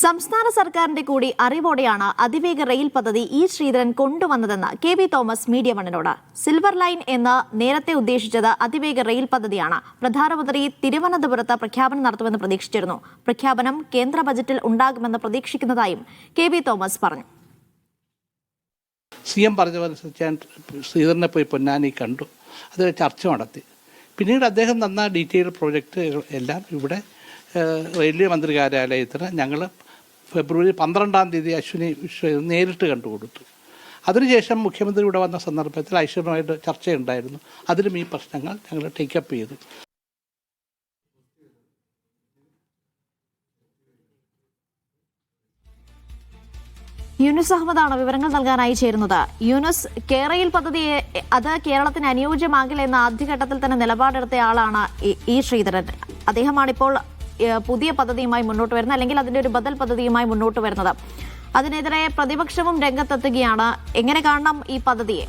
സംസ്ഥാന സർക്കാരിന്റെ കൂടി അറിവോടെയാണ് അതിവേഗ റെയിൽ പദ്ധതി ഇ ശ്രീധരൻ കൊണ്ടുവന്നതെന്ന് കെ.വി. തോമസ് മീഡിയ വണ്ണിനോട്. സിൽവർ ലൈൻ എന്ന് നേരത്തെ ഉദ്ദേശിച്ചത് അതിവേഗ റെയിൽ പദ്ധതിയാണ്. പ്രധാനമന്ത്രി തിരുവനന്തപുരത്ത് പ്രഖ്യാപനം നടത്തുമെന്ന് പ്രതീക്ഷിച്ചിരുന്നു. പ്രഖ്യാപനം കേന്ദ്ര ബജറ്റിൽ ഉണ്ടാകുമെന്ന് പ്രതീക്ഷിക്കുന്നതായും കെ.വി. തോമസ് പറഞ്ഞു. CM പറഞ്ഞതനുസരിച്ച് ഞാൻ ശ്രീധരനെ പോയി പൊന്നാനി കണ്ടു. അത് ചർച്ച നടത്തി. പിന്നീട് അദ്ദേഹം തന്ന ഡീറ്റെയിൽ പ്രോജക്റ്റ് എല്ലാം ഇവിടെ റെയിൽവേ മന്ത്രി കാര്യാലയത്തിന് ഞങ്ങൾ ഫെബ്രുവരി 12-ാം തീയതി അശ്വിനി നേരിട്ട് കണ്ടുകൊടുത്തു. അതിനുശേഷം മുഖ്യമന്ത്രി ഇവിടെ വന്ന സന്ദർഭത്തിൽ ഐശ്വര്യമായിട്ട് ചർച്ചയുണ്ടായിരുന്നു. അതിലും ഈ പ്രശ്നങ്ങൾ ഞങ്ങൾ ടേക്കപ്പ് ചെയ്തു. യൂനുസ് അഹമ്മദാണ് വിവരങ്ങൾ നൽകാനായി ചേരുന്നത്. യൂനുസ്, കേരയിൽ പദ്ധതി അത് കേരളത്തിന് അനുയോജ്യമാകില്ല എന്ന ആദ്യഘട്ടത്തിൽ തന്നെ നിലപാടെടുത്തയാളാണ് ഇ ശ്രീധരൻ. അദ്ദേഹമാണിപ്പോൾ പുതിയ പദ്ധതിയുമായി മുന്നോട്ട് വരുന്നത്, അല്ലെങ്കിൽ അതിന്റെ ഒരു ബദൽ പദ്ധതിയുമായി മുന്നോട്ട് വരുന്നത്. അതിനെതിരെ പ്രതിപക്ഷവും രംഗത്തെത്തുകയാണ്. എങ്ങനെ കാണണം ഈ പദ്ധതിയെ?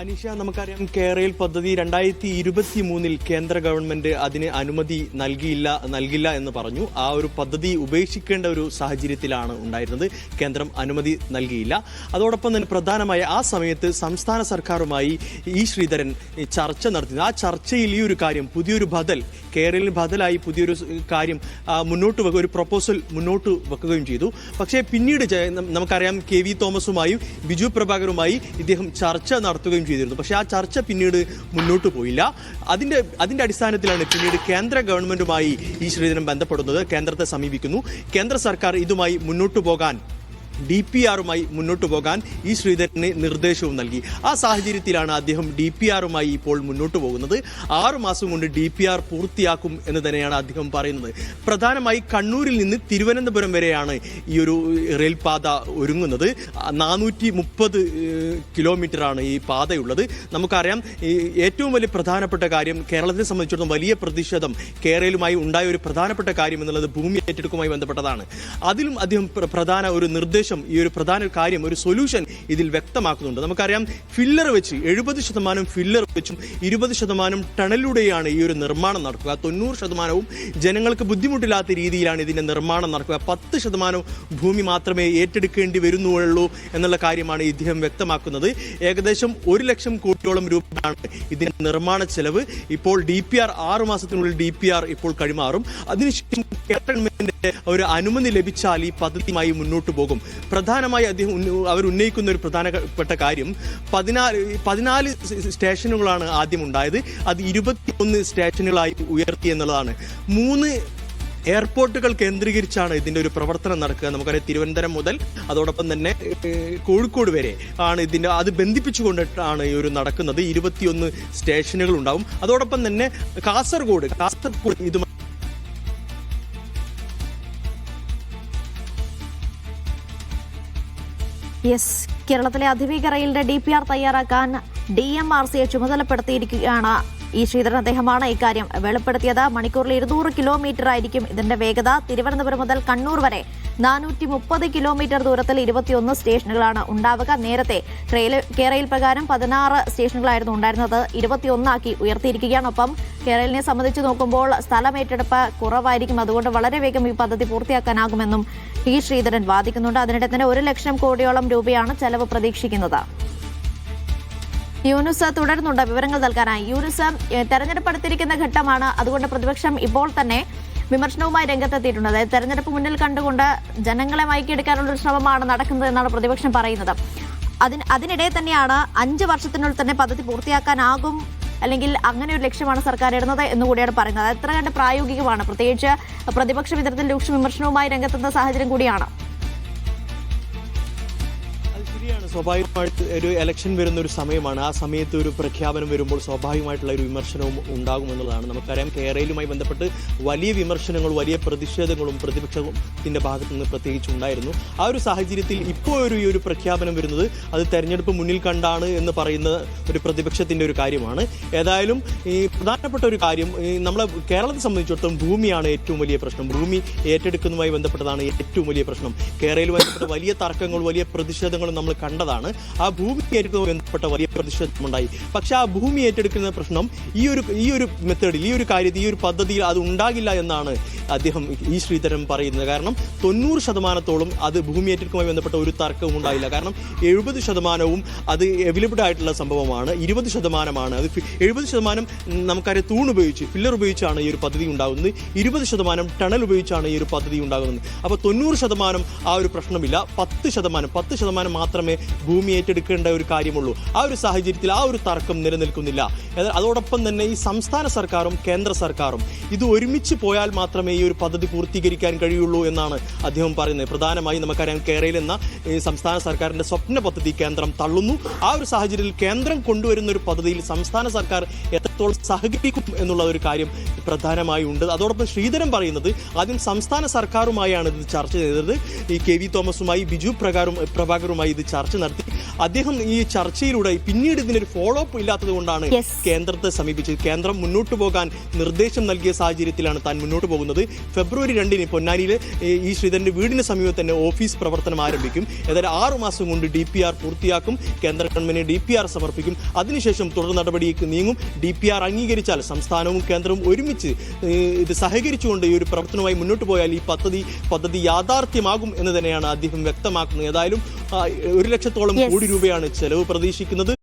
അനീഷ, നമുക്കറിയാം കേരയിൽ പദ്ധതി 2023 കേന്ദ്ര ഗവൺമെന്റ് അതിന് അനുമതി നൽകില്ല എന്ന് പറഞ്ഞു. ആ ഒരു പദ്ധതി ഉപേക്ഷിക്കേണ്ട ഒരു സാഹചര്യത്തിലാണ് ഉണ്ടായിരുന്നത്. കേന്ദ്രം അനുമതി നൽകിയില്ല. അതോടൊപ്പം തന്നെ പ്രധാനമായ ആ സമയത്ത് സംസ്ഥാന സർക്കാരുമായി ഇ ശ്രീധരൻ ചർച്ച നടത്തി. ആ ചർച്ചയിൽ ഈ ഒരു കാര്യം, പുതിയൊരു ബദൽ, കേരളിന് ബദലായി പുതിയൊരു കാര്യം ഒരു പ്രപ്പോസൽ മുന്നോട്ട് വെക്കുകയും ചെയ്തു. പക്ഷേ പിന്നീട് നമുക്കറിയാം കെ.വി. തോമസുമായും ബിജു പ്രഭാകറുമായി ഇദ്ദേഹം ചർച്ച നടത്തുകയും ചെയ്തിരുന്നു. പക്ഷേ ആ ചർച്ച പിന്നീട് മുന്നോട്ട് പോയില്ല. അതിന്റെ അടിസ്ഥാനത്തിലാണ് പിന്നീട് കേന്ദ്ര ഗവൺമെന്റുമായി ഈ ശ്രീധരൻ ബന്ധപ്പെടുന്നത്. കേന്ദ്രത്തെ സമീപിക്കുന്നു. കേന്ദ്ര സർക്കാർ ഇതുമായി മുന്നോട്ട് പോകാൻ, DPRുമായി മുന്നോട്ട് പോകാൻ ഈ ശ്രീധരന് നിർദ്ദേശവും നൽകി. ആ സാഹചര്യത്തിലാണ് അദ്ദേഹം DPRുമായി ഇപ്പോൾ മുന്നോട്ട് പോകുന്നത്. 6 മാസം കൊണ്ട് DPR പൂർത്തിയാക്കും എന്ന് തന്നെയാണ് അദ്ദേഹം പറയുന്നത്. പ്രധാനമായി കണ്ണൂരിൽ നിന്ന് തിരുവനന്തപുരം വരെയാണ് ഈ ഒരു റെയിൽപാത ഒരുങ്ങുന്നത്. 430 കിലോമീറ്ററാണ് ഈ പാതയുള്ളത്. നമുക്കറിയാം ഏറ്റവും വലിയ പ്രധാനപ്പെട്ട കാര്യം, കേരളത്തെ സംബന്ധിച്ചിടത്തോളം വലിയ പ്രതിഷേധം കേരളവുമായി ഉണ്ടായ ഒരു പ്രധാനപ്പെട്ട കാര്യം എന്നുള്ളത് ഭൂമി ഏറ്റെടുക്കുമായി ബന്ധപ്പെട്ടതാണ്. അതിലും അദ്ദേഹം പ്രധാന ഒരു നിർദ്ദേശം, ഈ ഒരു പ്രധാന കാര്യം, ഒരു സൊല്യൂഷൻ ഇതിൽ വ്യക്തമാക്കുന്നുണ്ട്. നമുക്കറിയാം ഫില്ലർ വെച്ച് 70% ഫില്ലർ വെച്ചും 20% ടണലിലൂടെയാണ് ഈ ഒരു നിർമ്മാണം നടക്കുക. 90% ജനങ്ങൾക്ക് ബുദ്ധിമുട്ടില്ലാത്ത രീതിയിലാണ് ഇതിന്റെ നിർമ്മാണം നടക്കുക. 10% ഭൂമി മാത്രമേ ഏറ്റെടുക്കേണ്ടി വരുന്നുള്ളൂ എന്നുള്ള കാര്യമാണ് ഇദ്ദേഹം വ്യക്തമാക്കുന്നത്. ഏകദേശം 1 ലക്ഷം കോടിയോളം രൂപയാണ് ഇതിന്റെ നിർമ്മാണ ചെലവ്. ഇപ്പോൾ DPR 6 മാസത്തിനുള്ളിൽ DPR ഇപ്പോൾ കൈമാറും. അതിനുശേഷം ഗവൺമെന്റിന്റെ ഒരു അനുമതി ലഭിച്ചാൽ ഈ പദ്ധതിയുമായി മുന്നോട്ട് പോകും. പ്രധാനമായി അവർ ഉന്നയിക്കുന്ന ഒരു പ്രധാനപ്പെട്ട കാര്യം, 14 സ്റ്റേഷനുകളാണ് ആദ്യം ഉണ്ടായത്. അത് 21 സ്റ്റേഷനുകളായി ഉയർത്തി എന്നുള്ളതാണ്. 3 എയർപോർട്ടുകൾ കേന്ദ്രീകരിച്ചാണ് ഇതിന്റെ ഒരു പ്രവർത്തനം നടക്കുക. നമുക്കറിയാം തിരുവനന്തപുരം മുതൽ അതോടൊപ്പം തന്നെ കോഴിക്കോട് വരെ ആണ് അത് ബന്ധിപ്പിച്ചുകൊണ്ടിട്ടാണ് ഈ ഒരു നടക്കുന്നത്. 21 സ്റ്റേഷനുകൾ ഉണ്ടാവും. അതോടൊപ്പം തന്നെ കാസർഗോഡ് ഇത് കേരളത്തിലെ അതിവേഗ റെയിലിന്റെ DPR തയ്യാറാക്കാൻ DMRCയെ ചുമതലപ്പെടുത്തിയിരിക്കുകയാണ് ഇ ശ്രീധരൻ. അദ്ദേഹമാണ് ഇക്കാര്യം വെളിപ്പെടുത്തിയത്. മണിക്കൂറിൽ 200 കിലോമീറ്റർ ആയിരിക്കും ഇതിന്റെ വേഗത. തിരുവനന്തപുരം മുതൽ കണ്ണൂർ വരെ 430 കിലോമീറ്റർ ദൂരത്തിൽ 21 സ്റ്റേഷനുകളാണ് ഉണ്ടാവുക. നേരത്തെ കേരയിൽ പ്രകാരം 16 സ്റ്റേഷനുകളായിരുന്നു ഉണ്ടായിരുന്നത്. 21 ആക്കി ഉയർത്തിയിരിക്കുകയാണ്. ഒപ്പം കേരളിനെ സംബന്ധിച്ച് നോക്കുമ്പോൾ സ്ഥലമേറ്റെടുപ്പ് കുറവായിരിക്കും. അതുകൊണ്ട് വളരെ വേഗം ഈ പദ്ധതി പൂർത്തിയാക്കാനാകുമെന്നും ഇ ശ്രീധരൻ വാദിക്കുന്നുണ്ട്. അതിനിടെ തന്നെ 1 ലക്ഷം കോടിയോളം രൂപയാണ് ചെലവ് പ്രതീക്ഷിക്കുന്നത്. യൂനുസ് തുടരുന്നുണ്ട് വിവരങ്ങൾ നൽകാനായി. യൂനുസ്, തെരഞ്ഞെടുപ്പ് അടുത്തിരിക്കുന്ന ഘട്ടമാണ്. അതുകൊണ്ട് പ്രതിപക്ഷം ഇപ്പോൾ തന്നെ വിമർശനവുമായി രംഗത്തെത്തിയിട്ടുണ്ട്. അതായത് തെരഞ്ഞെടുപ്പ് മുന്നിൽ കണ്ടുകൊണ്ട് ജനങ്ങളെ മയക്കിയെടുക്കാനുള്ള ഒരു ശ്രമമാണ് നടക്കുന്നത് എന്നാണ് പ്രതിപക്ഷം പറയുന്നത്. അതിനിടെ തന്നെയാണ് 5 വർഷത്തിനുള്ളിൽ തന്നെ പദ്ധതി പൂർത്തിയാക്കാനാകും, അല്ലെങ്കിൽ അങ്ങനെ ഒരു ലക്ഷ്യമാണ് സർക്കാർ ഇടുന്നത് എന്നുകൂടിയാണ് പറയുന്നത്. എത്ര കണ്ട് പ്രായോഗികമാണ്? പ്രത്യേകിച്ച് പ്രതിപക്ഷം ഇത്തരത്തിൽ രൂക്ഷ വിമർശനവുമായി രംഗത്തെത്തുന്ന സാഹചര്യം കൂടിയാണ്. സ്വാഭാവികമായിട്ട് ഒരു ഇലക്ഷൻ വരുന്ന ഒരു സമയമാണ്. ആ സമയത്ത് ഒരു പ്രഖ്യാപനം വരുമ്പോൾ സ്വാഭാവികമായിട്ടുള്ള ഒരു വിമർശനവും ഉണ്ടാകുമെന്നുള്ളതാണ്. നമുക്കറിയാം കേരളവുമായി ബന്ധപ്പെട്ട് വലിയ വിമർശനങ്ങളും വലിയ പ്രതിഷേധങ്ങളും പ്രതിപക്ഷത്തിന്റെ ഭാഗത്തു നിന്ന് പ്രത്യേകിച്ച് ഉണ്ടായിരുന്നു. ആ ഒരു സാഹചര്യത്തിൽ ഇപ്പോൾ ഈ ഒരു പ്രഖ്യാപനം വരുന്നത് അത് തെരഞ്ഞെടുപ്പ് മുന്നിൽ കണ്ടാണ് എന്ന് പറയുന്ന ഒരു പ്രതിപക്ഷത്തിന്റെ ഒരു കാര്യമാണ്. ഏതായാലും ഈ പ്രധാനപ്പെട്ട ഒരു കാര്യം, നമ്മളെ കേരളത്തെ സംബന്ധിച്ചിടത്തോളം ഭൂമിയാണ് ഏറ്റവും വലിയ പ്രശ്നം. ഭൂമി ഏറ്റെടുക്കുന്നതുമായി ബന്ധപ്പെട്ടതാണ് ഏറ്റവും വലിയ പ്രശ്നം. കേരളവുമായി ബന്ധപ്പെട്ട വലിയ തർക്കങ്ങളും വലിയ പ്രതിഷേധങ്ങളും നമ്മൾ കണ്ടതാണ്. എന്നുള്ളതാണ്. ആ ഭൂമി ഏറ്റെടുക്കുന്നതുമായി ബന്ധപ്പെട്ട വലിയ പ്രതിഷേധമുണ്ടായി. പക്ഷെ ആ ഭൂമി ഏറ്റെടുക്കുന്ന പ്രശ്നം ഈ ഒരു മെത്തേഡിൽ, ഈ ഒരു കാര്യത്തിൽ, ഈ ഒരു പദ്ധതിയിൽ അത് ഉണ്ടാകില്ല എന്നാണ് അദ്ദേഹം ഈ ശ്രീധരൻ പറയുന്നത്. കാരണം 90% അത് ഭൂമി ഏറ്റെടുക്കുമായി ബന്ധപ്പെട്ട ഒരു തർക്കവും ഉണ്ടായില്ല. കാരണം 70% അത് അവൈലബിൾ ആയിട്ടുള്ള സംഭവമാണ്. 20% അത് 70% നമുക്കറിയാം തൂണുപയോഗിച്ച്, ഫില്ലർ ഉപയോഗിച്ചാണ് ഈ ഒരു പദ്ധതി ഉണ്ടാകുന്നത്. 20% ടണൽ ഉപയോഗിച്ചാണ് ഈ ഒരു പദ്ധതി ഉണ്ടാകുന്നത്. അപ്പോൾ 90% ആ ഒരു പ്രശ്നമില്ല. 10% മാത്രമേ ഭൂമി ഏറ്റെടുക്കേണ്ട ഒരു കാര്യമുള്ളൂ. ആ ഒരു സാഹചര്യത്തിൽ ആ ഒരു തർക്കം നിലനിൽക്കുന്നില്ല. അതോടൊപ്പം തന്നെ ഈ സംസ്ഥാന സർക്കാരും കേന്ദ്ര സർക്കാരും ഇത് ഒരുമിച്ച് പോയാൽ മാത്രമേ ഈ ഒരു പദ്ധതി പൂർത്തീകരിക്കാൻ കഴിയുള്ളൂ എന്നാണ് അദ്ദേഹം പറയുന്നത്. പ്രധാനമായും നമുക്കറിയാം കേരളയിൽ എന്ന സംസ്ഥാന സർക്കാരിന്റെ സ്വപ്ന പദ്ധതി കേന്ദ്രം തള്ളുന്നു. ആ ഒരു സാഹചര്യത്തിൽ കേന്ദ്രം കൊണ്ടുവരുന്ന ഒരു പദ്ധതിയിൽ സംസ്ഥാന സർക്കാർ എത്രത്തോളം സഹകരിക്കും എന്നുള്ള ഒരു കാര്യം പ്രധാനമായി ഉണ്ട്. അതോടൊപ്പം ശ്രീധരൻ പറയുന്നത് ആദ്യം സംസ്ഥാന സർക്കാരുമായാണ് ഇത് ചർച്ച ചെയ്തത്. ഈ KV തോമസുമായി, ബിജു പ്രഭാകറുമായി ഇത് ചർച്ച നടത്തി. അദ്ദേഹം ഈ ചർച്ചയിലൂടെ പിന്നീട് ഇതിനൊരു ഫോളോ അപ്പ് ഇല്ലാത്തത് കൊണ്ടാണ് കേന്ദ്രത്തെ സമീപിച്ചത്. കേന്ദ്രം മുന്നോട്ട് പോകാൻ നിർദ്ദേശം നൽകിയ സാഹചര്യത്തിലാണ് താൻ മുന്നോട്ട് പോകുന്നത്. ഫെബ്രുവരി 2 പൊന്നാനിയിലെ ഈ ശ്രീധരന്റെ വീടിന് സമീപം തന്നെ ഓഫീസ് പ്രവർത്തനം ആരംഭിക്കും. ഏതായാലും 6 മാസം കൊണ്ട് DPR പൂർത്തിയാക്കും. കേന്ദ്ര ഗവൺമെന്റിന് DPR സമർപ്പിക്കും. അതിനുശേഷം തുടർ നടപടിക്ക് നീങ്ങും. DPR അംഗീകരിച്ചാൽ സംസ്ഥാനവും കേന്ദ്രവും ഒരുമിച്ച് ഇത് സഹകരിച്ചുകൊണ്ട് ഈ ഒരു പ്രവർത്തനവുമായി മുന്നോട്ട് പോയാൽ ഈ പദ്ധതി യാഥാർത്ഥ്യമാകും എന്ന് തന്നെയാണ് അദ്ദേഹം വ്യക്തമാക്കുന്നത്. ഏതായാലും 1 ലക്ഷത്തോളം കോടി രൂപയാണ് ചെലവ് പ്രതീക്ഷിക്കുന്നത്.